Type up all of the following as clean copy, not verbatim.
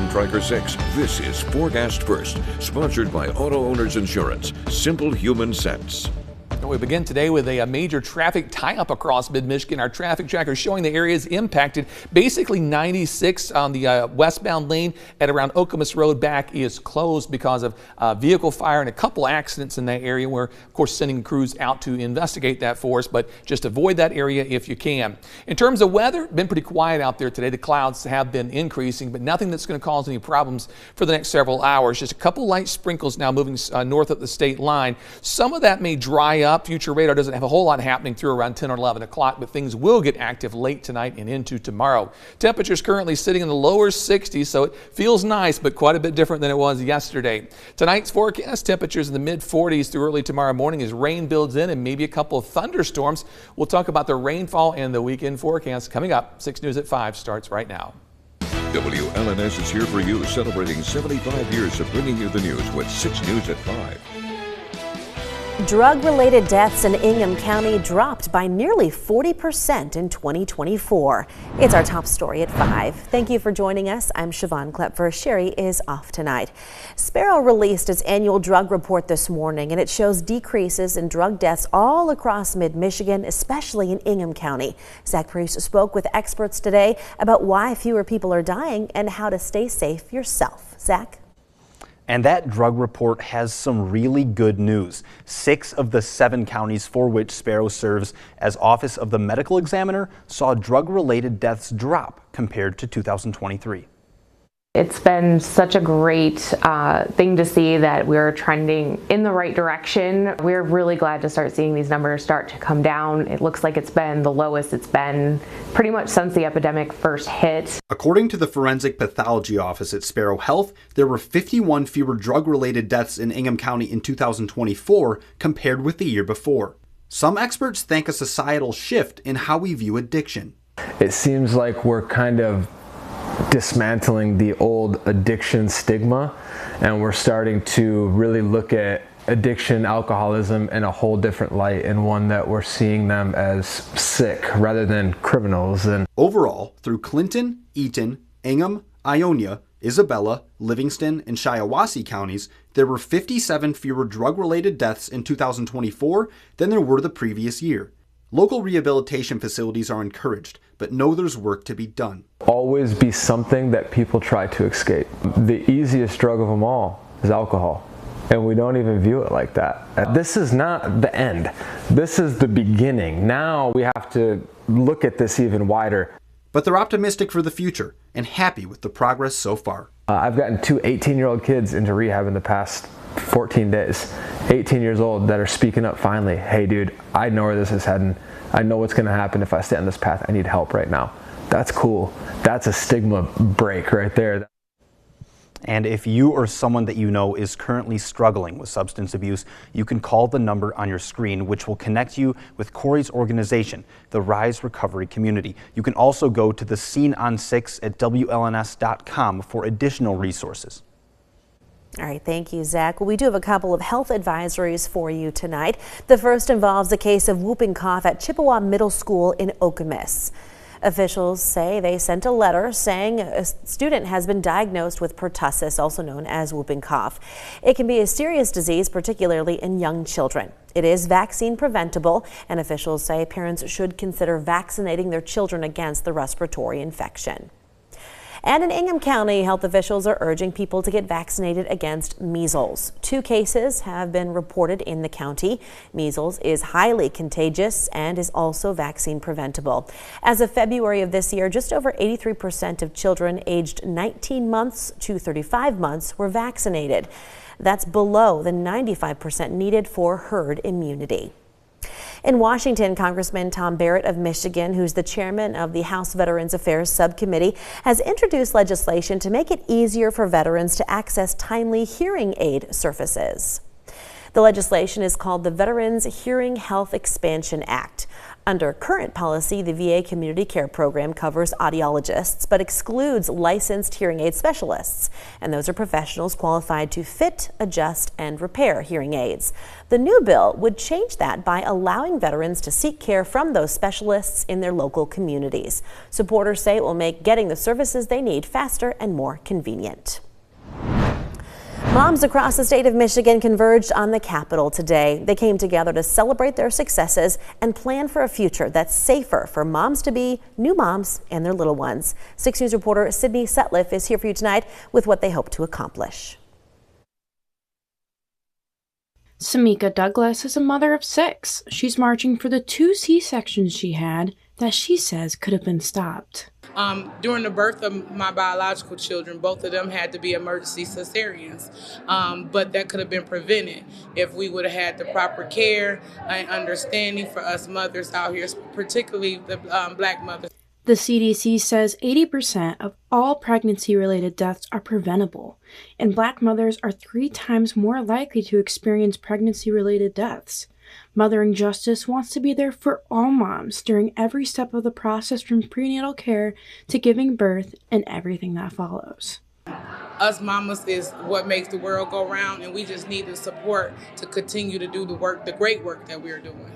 Tracker 6. This is Forecast First, sponsored by Auto Owners Insurance. Simple human sense. We begin today with a major traffic tie-up across mid-Michigan. Our traffic tracker showing the areas impacted. Basically 96 on the westbound lane at around Okemos Road back is closed because of vehicle fire and a couple accidents in that area. We're, of course, sending crews out to investigate that for us, but just avoid that area if you can. In terms of weather, been pretty quiet out there today. The clouds have been increasing, but nothing that's going to cause any problems for the next several hours. Just a couple light sprinkles now moving north of the state line. Some of that may dry up. Future radar doesn't have a whole lot happening through around 10 or 11 o'clock, but things will get active late tonight and into tomorrow. Temperatures currently sitting in the lower 60s, so it feels nice, but quite a bit different than it was yesterday. Tonight's forecast, temperatures in the mid 40s through early tomorrow morning as rain builds in and maybe a couple of thunderstorms. We'll talk about the rainfall and the weekend forecast coming up. 6 News at 5 starts right now. WLNS is here for you, celebrating 75 years of bringing you the news with 6 News at 5. Drug-related deaths in Ingham County dropped by nearly 40% in 2024. It's our top story at 5. Thank you for joining us. I'm Siobhan Klepfer. Sherry is off tonight. Sparrow released its annual drug report this morning, and it shows decreases in drug deaths all across mid-Michigan, especially in Ingham County. Zach Priest spoke with experts today about why fewer people are dying and how to stay safe yourself. Zach? And that drug report has some really good news. 6 of the 7 counties for which Sparrow serves as Office of the Medical Examiner saw drug-related deaths drop compared to 2023. It's been such a great thing to see that we're trending in the right direction. We're really glad to start seeing these numbers start to come down. It looks like it's been the lowest it's been pretty much since the epidemic first hit. According to the Forensic Pathology Office at Sparrow Health, there were 51 fewer drug-related deaths in Ingham County in 2024 compared with the year before. Some experts think a societal shift in how we view addiction. It seems like we're kind of dismantling the old addiction stigma, and we're starting to really look at addiction, alcoholism in a whole different light, and one that we're seeing them as sick rather than criminals. And overall, through Clinton, Eaton, Ingham, Ionia, Isabella, Livingston, and Shiawassee counties, there were 57 fewer drug-related deaths in 2024 than there were the previous year. Local rehabilitation facilities are encouraged, but know there's work to be done. Always be something that people try to escape. The easiest drug of them all is alcohol, and we don't even view it like that. This is not the end. This is the beginning. Now we have to look at this even wider. But they're optimistic for the future and happy with the progress so far. I've gotten 2 18-year-old kids into rehab in the past 14 days, 18 years old, that are speaking up finally. Hey dude, I know where this is heading. I know what's gonna happen if I stay on this path. I need help right now. That's cool. That's a stigma break right there. And if you or someone that you know is currently struggling with substance abuse, you can call the number on your screen, which will connect you with Corey's organization, the Rise Recovery Community. You can also go to the Scene on 6 at WLNS.com for additional resources. All right, thank you, Zach. Well, we do have a couple of health advisories for you tonight. The first involves a case of whooping cough at Chippewa Middle School in Okemos. Officials say they sent a letter saying a student has been diagnosed with pertussis, also known as whooping cough. It can be a serious disease, particularly in young children. It is vaccine preventable, and officials say parents should consider vaccinating their children against the respiratory infection. And in Ingham County, health officials are urging people to get vaccinated against measles. 2 cases have been reported in the county. Measles is highly contagious and is also vaccine preventable. As of February of this year, just over 83% of children aged 19 months to 35 months were vaccinated. That's below the 95% needed for herd immunity. In Washington, Congressman Tom Barrett of Michigan, who's the chairman of the House Veterans Affairs Subcommittee, has introduced legislation to make it easier for veterans to access timely hearing aid services. The legislation is called the Veterans Hearing Health Expansion Act. Under current policy, the VA Community Care Program covers audiologists but excludes licensed hearing aid specialists, and those are professionals qualified to fit, adjust, and repair hearing aids. The new bill would change that by allowing veterans to seek care from those specialists in their local communities. Supporters say it will make getting the services they need faster and more convenient. Moms across the state of Michigan converged on the Capitol today. They came together to celebrate their successes and plan for a future that's safer for moms-to-be, new moms, and their little ones. 6 News reporter Sydney Sutliff is here for you tonight with what they hope to accomplish. Samika Douglas is a mother of 6. She's marching for the 2 C-sections she had that she says could have been stopped. During the birth of my biological children, both of them had to be emergency cesareans, but that could have been prevented if we would have had the proper care and understanding for us mothers out here, particularly the Black mothers. The CDC says 80% of all pregnancy-related deaths are preventable, and Black mothers are 3 times more likely to experience pregnancy-related deaths. Mothering Justice wants to be there for all moms during every step of the process, from prenatal care to giving birth and everything that follows. Us mamas is what makes the world go round, and we just need the support to continue to do the work, the great work that we're doing.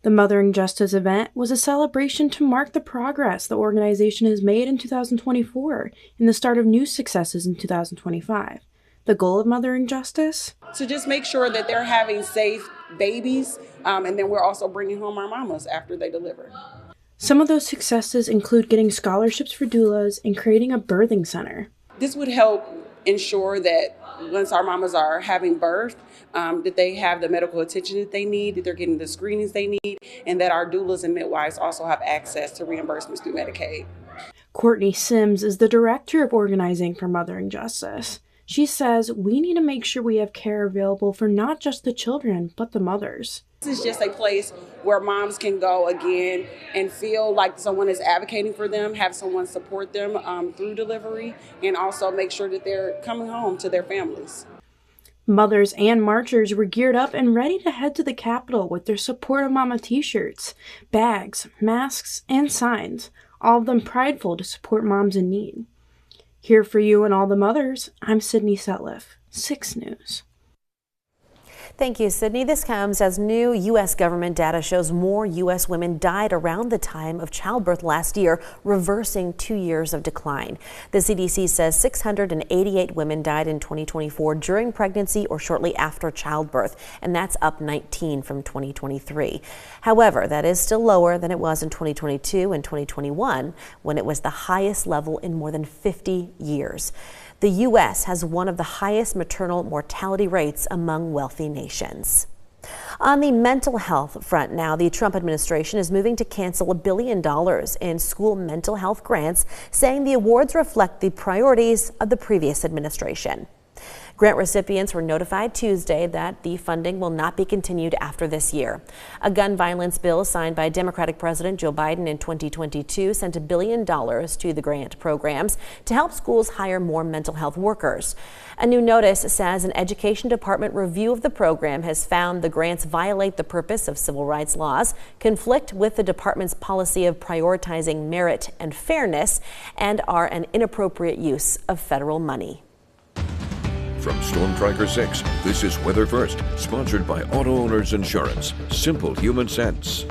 The Mothering Justice event was a celebration to mark the progress the organization has made in 2024 and the start of new successes in 2025. The goal of Mothering Justice? To just make sure that they're having safe babies, and then we're also bringing home our mamas after they deliver. Some of those successes include getting scholarships for doulas and creating a birthing center. This would help ensure that once our mamas are having birth, that they have the medical attention that they need, that they're getting the screenings they need, and that our doulas and midwives also have access to reimbursements through Medicaid. Courtney Sims is the director of organizing for Mothering Justice. She says we need to make sure we have care available for not just the children, but the mothers. This is just a place where moms can go again and feel like someone is advocating for them, have someone support them through delivery, and also make sure that they're coming home to their families. Mothers and marchers were geared up and ready to head to the Capitol with their Support a Mama t-shirts, bags, masks, and signs, all of them prideful to support moms in need. Here for you and all the mothers, I'm Sydney Sutliff, 6 News. Thank you, Sydney. This comes as new U.S. government data shows more U.S. women died around the time of childbirth last year, reversing 2 years of decline. The CDC says 688 women died in 2024 during pregnancy or shortly after childbirth, and that's up 19 from 2023. However, that is still lower than it was in 2022 and 2021, when it was the highest level in more than 50 years. The U.S. has one of the highest maternal mortality rates among wealthy nations. On the mental health front now, the Trump administration is moving to cancel $1 billion in school mental health grants, saying the awards reflect the priorities of the previous administration. Grant recipients were notified Tuesday that the funding will not be continued after this year. A gun violence bill signed by Democratic President Joe Biden in 2022 sent $1 billion to the grant programs to help schools hire more mental health workers. A new notice says an Education Department review of the program has found the grants violate the purpose of civil rights laws, conflict with the department's policy of prioritizing merit and fairness, and are an inappropriate use of federal money. From Storm Tracker 6, this is Weather First, sponsored by Auto Owners Insurance. Simple human sense.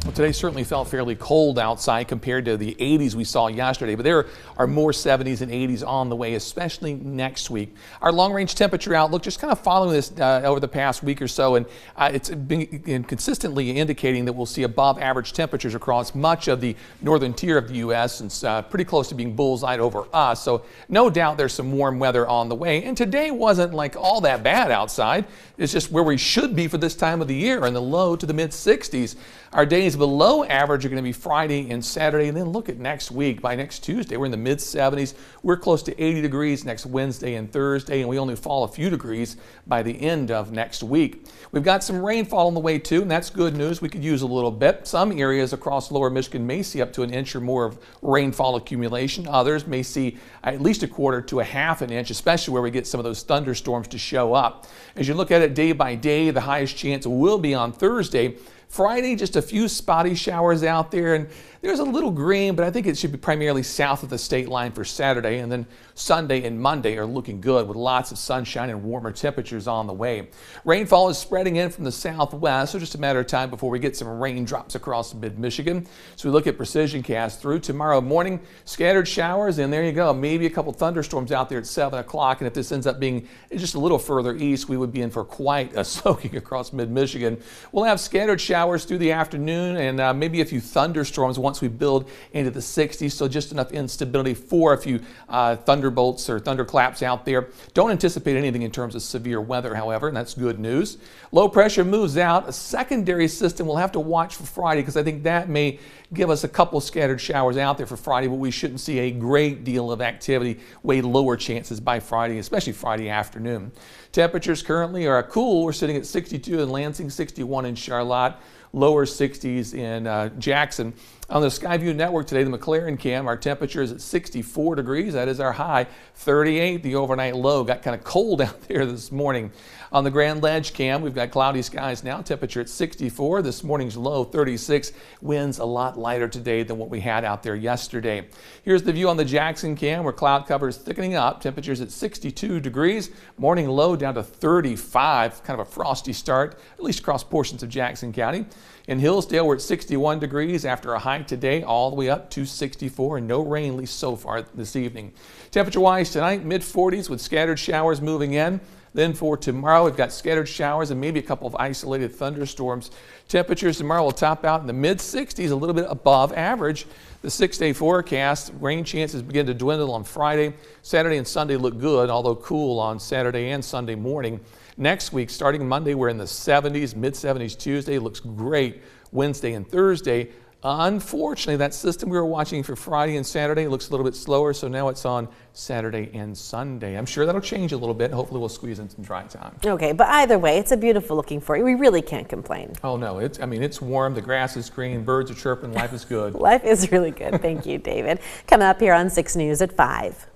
Well, today certainly felt fairly cold outside compared to the 80s we saw yesterday, but there are more 70s and 80s on the way, especially next week. Our long-range temperature outlook just kind of following this over the past week or so, and it's been consistently indicating that we'll see above average temperatures across much of the northern tier of the U.S. and pretty close to being bullseyed over us. So no doubt there's some warm weather on the way, and today wasn't like all that bad outside. It's just where we should be for this time of the year, in the low to the mid 60s. Our days below average are going to be Friday and Saturday, and then look at next week. By next Tuesday, we're in the mid 70s. We're close to 80 degrees next Wednesday and Thursday, and we only fall a few degrees by the end of next week. We've got some rainfall on the way too, and that's good news. We could use a little bit. Some areas across lower Michigan may see up to an inch or more of rainfall accumulation. Others may see at least a quarter to a half an inch, especially where we get some of those thunderstorms to show up. As you look at it day by day, the highest chance will be on Thursday. Friday, just a few spotty showers out there, and there's a little green, but I think it should be primarily south of the state line for Saturday. And then Sunday and Monday are looking good with lots of sunshine and warmer temperatures on the way. Rainfall is spreading in from the southwest, so just a matter of time before we get some raindrops across mid-Michigan. So we look at precision cast through tomorrow morning, scattered showers, and there you go, maybe a couple thunderstorms out there at 7 o'clock. And if this ends up being just a little further east, we would be in for quite a soaking across mid-Michigan. We'll have scattered showers through the afternoon and maybe a few thunderstorms once we build into the 60s, so just enough instability for a few thunderbolts or thunderclaps out there. Don't anticipate anything in terms of severe weather, however, and that's good news. Low pressure moves out. A secondary system we'll have to watch for Friday because I think that may give us a couple scattered showers out there for Friday, but we shouldn't see a great deal of activity, way lower chances by Friday, especially Friday afternoon. Temperatures currently are cool. We're sitting at 62 in Lansing, 61 in Charlotte, lower 60s in Jackson. On the Skyview Network today, the McLaren cam, our temperature is at 64 degrees. That is our high. 38, the overnight low. Got kind of cold out there this morning. On the Grand Ledge cam, we've got cloudy skies now. Temperature at 64. This morning's low, 36. Winds a lot lighter today than what we had out there yesterday. Here's the view on the Jackson cam where cloud cover is thickening up. Temperatures at 62 degrees. Morning low down to 35. Kind of a frosty start, at least across portions of Jackson County. In Hillsdale, we're at 61 degrees after a high today, all the way up to 64, and no rain, at least so far this evening. Temperature-wise tonight, mid-40s with scattered showers moving in. Then for tomorrow, we've got scattered showers and maybe a couple of isolated thunderstorms. Temperatures tomorrow will top out in the mid-60s, a little bit above average. The 6-day forecast, rain chances begin to dwindle on Friday. Saturday and Sunday look good, although cool on Saturday and Sunday morning. Next week, starting Monday, we're in the 70s, mid-70s Tuesday. Looks great Wednesday and Thursday. Unfortunately, that system we were watching for Friday and Saturday looks a little bit slower, so now it's on Saturday and Sunday. I'm sure that'll change a little bit. Hopefully, we'll squeeze in some dry time. Okay, but either way, it's a beautiful looking for you. We really can't complain. Oh, no. It's warm. The grass is green. Birds are chirping. Life is good. Life is really good. Thank you, David. Coming up here on 6 News at 5.